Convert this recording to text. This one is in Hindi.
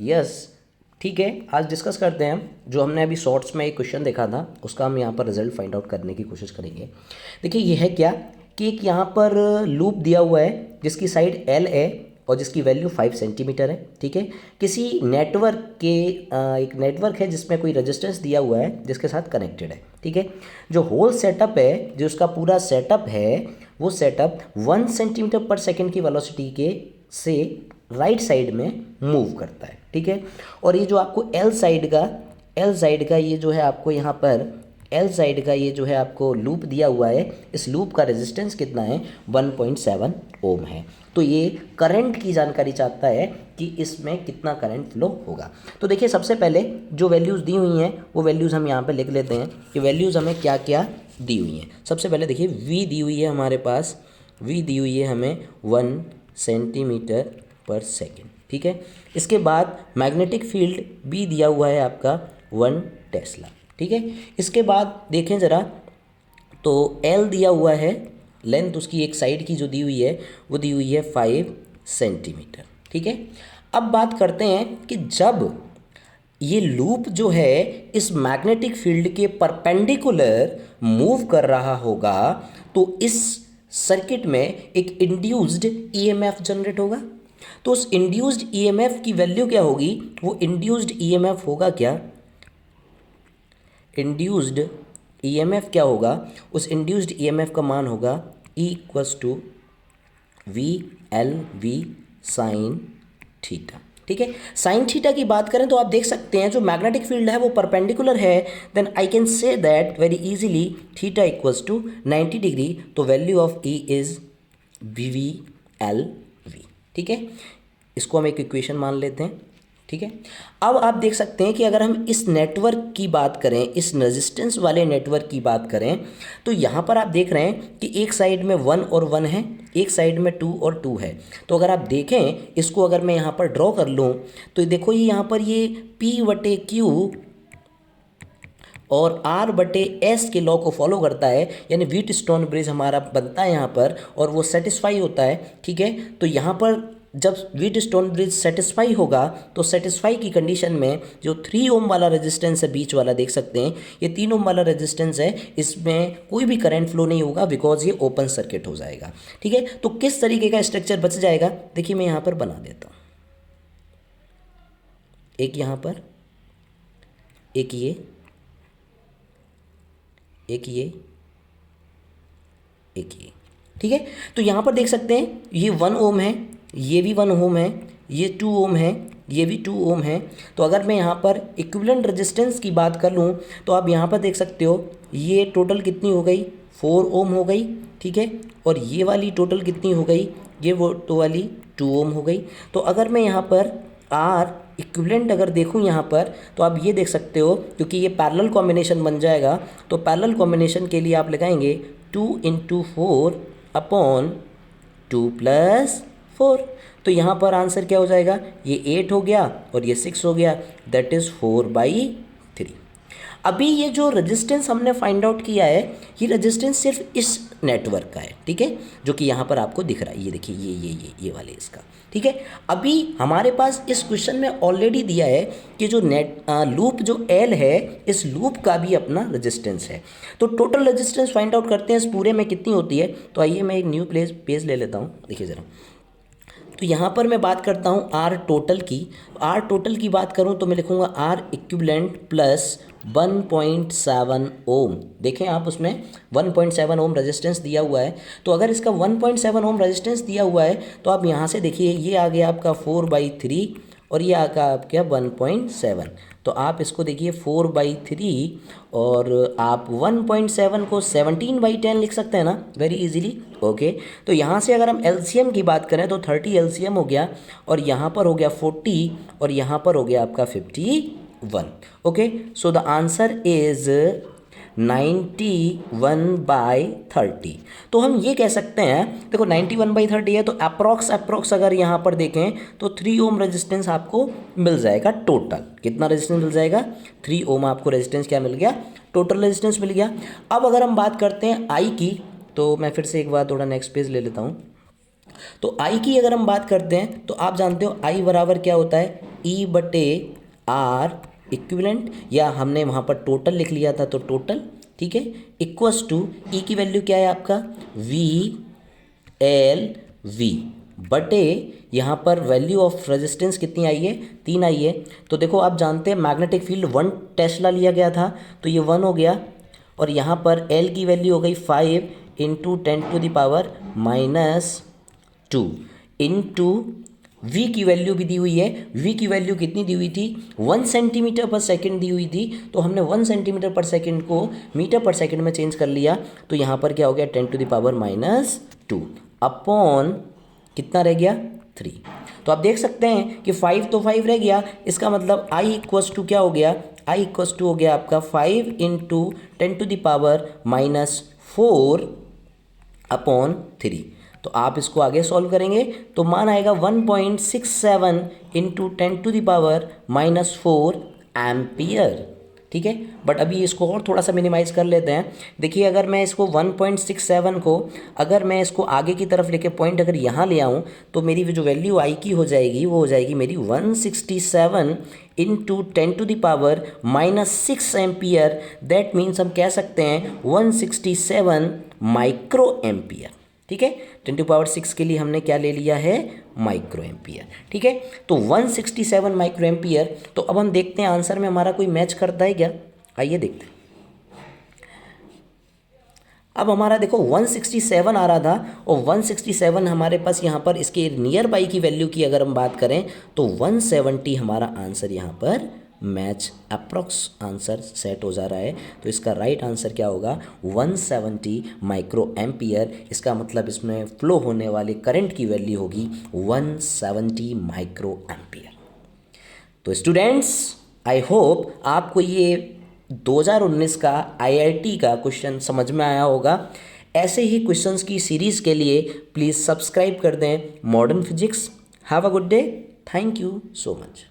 यस, ठीक है। आज डिस्कस करते हैं हम जो हमने अभी शॉर्ट्स में एक क्वेश्चन देखा था, उसका हम यहाँ पर रिजल्ट फाइंड आउट करने की कोशिश करेंगे। देखिए ये है क्या कि एक यहाँ पर लूप दिया हुआ है जिसकी साइड एल है और जिसकी वैल्यू 5 सेंटीमीटर है, ठीक है। किसी नेटवर्क के एक नेटवर्क है जिसमें कोई रेजिस्टेंस दिया हुआ है जिसके साथ कनेक्टेड है, ठीक है। जो होल सेटअप है, जो उसका पूरा सेटअप है, वो सेटअप 1 सेंटीमीटर पर सेकेंड की वेलोसिटी के से राइट साइड में मूव करता है, ठीक है। और ये जो आपको एल साइड का ये जो है आपको यहाँ पर एल साइड का ये जो है आपको लूप दिया हुआ है, इस लूप का रेजिस्टेंस कितना है 1.7 ओम है। तो ये करंट की जानकारी चाहता है कि इसमें कितना करंट फ्लो होगा। तो देखिए सबसे पहले जो वैल्यूज़ दी हुई हैं वो वैल्यूज़ हम यहाँ पे लिख लेते हैं कि वैल्यूज़ हमें क्या क्या दी हुई हैं। सबसे पहले देखिए वी दी हुई है हमारे पास, वी दी हुई है हमें 1 सेंटीमीटर पर सेकेंड, ठीक है। इसके बाद मैग्नेटिक फील्ड बी दिया हुआ है आपका 1 टेस्ला, ठीक है। इसके बाद देखें ज़रा तो एल दिया हुआ है, लेंथ उसकी एक साइड की जो दी हुई है वो दी हुई है 5 सेंटीमीटर, ठीक है। अब बात करते हैं कि जब ये लूप जो है इस मैग्नेटिक फील्ड के परपेंडिकुलर मूव कर रहा होगा तो इस सर्किट में एक इंड्यूस्ड ईएमएफ जनरेट होगा। तो उस इंड्यूस्ड ईएमएफ की वैल्यू क्या होगी? वो इंड्यूस्ड ईएमएफ होगा क्या? इंड्यूस्ड ईएमएफ क्या होगा? उस इंड्यूस्ड ईएमएफ का मान होगा E=VLV साइन थीटा, ठीक है। साइन थीटा की बात करें तो आप देख सकते हैं जो मैग्नेटिक फील्ड है वो परपेंडिकुलर है, then I can say that very easily θ=90 degree. तो value of E is VVLV, ठीक है। इसको हम एक इक्वेशन मान लेते हैं, ठीक है। अब आप देख सकते हैं कि अगर हम इस नेटवर्क की बात करें, इस रेजिस्टेंस वाले नेटवर्क की बात करें, तो यहाँ पर आप देख रहे हैं कि एक साइड में 1 और 1 है, एक साइड में 2 और 2 है। तो अगर आप देखें इसको, अगर मैं यहाँ पर ड्रॉ कर लूँ तो देखो ये यहाँ पर ये P/Q और R/S के लॉ को फॉलो करता है, यानी व्हीटस्टोन ब्रिज हमारा बनता है यहाँ पर और वो सेटिस्फाई होता है, ठीक है। तो यहाँ पर जब व्हीटस्टोन ब्रिज सेटिस्फाई होगा तो सेटिस्फाई की कंडीशन में जो 3 ओम वाला रेजिस्टेंस है बीच वाला, देख सकते हैं ये 3 ओम वाला रेजिस्टेंस है, इसमें कोई भी करंट फ्लो नहीं होगा बिकॉज ये ओपन सर्किट हो जाएगा, ठीक है। तो किस तरीके का स्ट्रक्चर बच जाएगा? देखिए मैं यहाँ पर बना देता हूँ, एक यहाँ पर, एक ये, एक ये, एक ये, ठीक है। तो यहाँ पर देख सकते हैं ये 1 ओम है, ये भी 1 ओम है, ये 2 ओम है, ये भी 2 ओम है। तो अगर मैं यहाँ पर इक्विवेलेंट रेजिस्टेंस की बात कर लूँ तो आप यहाँ पर देख सकते हो ये टोटल कितनी हो गई? 4 ओम हो गई, ठीक है। और ये वाली टोटल कितनी हो गई? ये वो तो वाली 2 ओम हो गई। तो अगर मैं यहाँ पर आर इक्विवेलेंट अगर देखूँ यहाँ पर तो आप ये देख सकते हो, क्योंकि ये पैरेलल कॉम्बिनेशन बन जाएगा, तो पैरेलल कॉम्बिनेशन के लिए आप लगाएंगे 2 × 4 अपॉन 2 + 4। तो यहाँ पर आंसर क्या हो जाएगा? ये 8 हो गया और ये 6 हो गया, दैट इज़ 4/3। अभी ये जो रेजिस्टेंस हमने फाइंड आउट किया है, ये रेजिस्टेंस सिर्फ इस नेटवर्क का है, ठीक है, जो कि यहाँ पर आपको दिख रहा है, ये देखिए ये वाले इसका, ठीक है। अभी हमारे पास इस क्वेश्चन में ऑलरेडी दिया है कि जो लूप जो एल है, इस लूप का भी अपना रेजिस्टेंस है। तो टोटल रेजिस्टेंस फाइंड आउट करते हैं इस पूरे में कितनी होती है। तो आइए मैं एक न्यू पेज ले लेता हूँ, देखिए ज़रा। तो यहाँ पर मैं बात करता हूँ आर टोटल की। आर टोटल की बात करूँ तो मैं लिखूँगा आर इक्विवेलेंट प्लस 1.7 ओम। देखें आप उसमें 1.7 ओम रेजिस्टेंस दिया हुआ है। तो अगर इसका 1.7 ओम रेजिस्टेंस दिया हुआ है तो आप यहाँ से देखिए ये आ गया आपका 4/3 और ये आका आपका 1.7। तो आप इसको देखिए 4/3 और आप 1.7 को 17/10 लिख सकते हैं ना, वेरी इजीली। ओके, तो यहाँ से अगर हम एलसीएम की बात करें तो 30 एलसीएम हो गया और यहाँ पर हो गया 40 और यहाँ पर हो गया आपका 51। Okay, so the answer is 91/30। तो हम ये कह सकते हैं, देखो 91/30 है तो अप्रॉक्स अगर यहाँ पर देखें तो 3 ओम रेजिस्टेंस आपको मिल जाएगा टोटल। कितना रेजिस्टेंस मिल जाएगा? 3 ओम आपको रेजिस्टेंस क्या मिल गया? टोटल रेजिस्टेंस मिल गया। अब अगर हम बात करते हैं आई की, तो मैं फिर से एक बार थोड़ा नेक्स्ट पेज ले लेता हूँ। तो आई की अगर हम बात करते हैं तो आप जानते हो आई बराबर क्या होता है, ई बटे आर इक्विवेलेंट, या हमने वहाँ पर टोटल लिख लिया था तो टोटल, ठीक है, इक्वस टू ई की वैल्यू क्या है आपका वी एल वी बटे यहाँ पर वैल्यू ऑफ रेजिस्टेंस कितनी आई है, 3 आई है। तो देखो आप जानते हैं मैग्नेटिक फील्ड 1 टेस्ला लिया गया था तो ये 1 हो गया, और यहाँ पर एल की वैल्यू हो गई 5 इंटू 10⁻⁻2 इंटू वी की वैल्यू भी दी हुई है। वी की वैल्यू कितनी दी हुई थी, 1 सेंटीमीटर पर सेकंड दी हुई थी, तो हमने 1 सेंटीमीटर पर सेकंड को मीटर पर सेकंड में चेंज कर लिया, तो यहाँ पर क्या हो गया 10⁻⁻2 अपॉन कितना रह गया 3। तो आप देख सकते हैं कि 5 तो 5 रह गया, इसका मतलब आई इक्वस टू क्या हो गया, आई इक्वस टू हो गया आपका 5 इंटू 10⁻⁻4 अपॉन 3। तो आप इसको आगे सॉल्व करेंगे तो मान आएगा 1.67 इंटू 10⁻⁻4 एम्पियर, ठीक है। बट अभी इसको और थोड़ा सा मिनिमाइज़ कर लेते हैं। देखिए अगर मैं इसको 1.67 को अगर मैं इसको आगे की तरफ लेके पॉइंट अगर यहाँ ले आऊँ तो मेरी जो वैल्यू आई की हो जाएगी वो हो जाएगी मेरी 167 इंटू 10⁻⁻6 एम्पियर। दैट मीन्स हम कह सकते हैं 167 माइक्रो एम्पियर, ठीक है। 10⁻6 के लिए हमने क्या ले लिया है, माइक्रो एम्पियर, ठीक है। तो 167 माइक्रो एम्पियर। तो अब हम देखते हैं आंसर में हमारा कोई मैच करता है क्या, आइए देखते हैं। अब हमारा देखो 167 आ रहा था और 167 हमारे पास यहाँ पर इसके नियर बाई की वैल्यू की अगर हम बात करें तो 170 हमारा आंसर यहाँ पर मैच अप्रॉक्स आंसर सेट हो जा रहा है। तो इसका राइट आंसर क्या होगा 170 माइक्रो एम्पियर। इसका मतलब इसमें फ्लो होने वाले करंट की वैल्यू होगी 170 माइक्रो एम्पियर। तो स्टूडेंट्स आई होप आपको ये 2019 का आईआईटी का क्वेश्चन समझ में आया होगा। ऐसे ही क्वेश्चंस की सीरीज़ के लिए प्लीज़ सब्सक्राइब कर दें modern physics. Have a good day, thank you so much.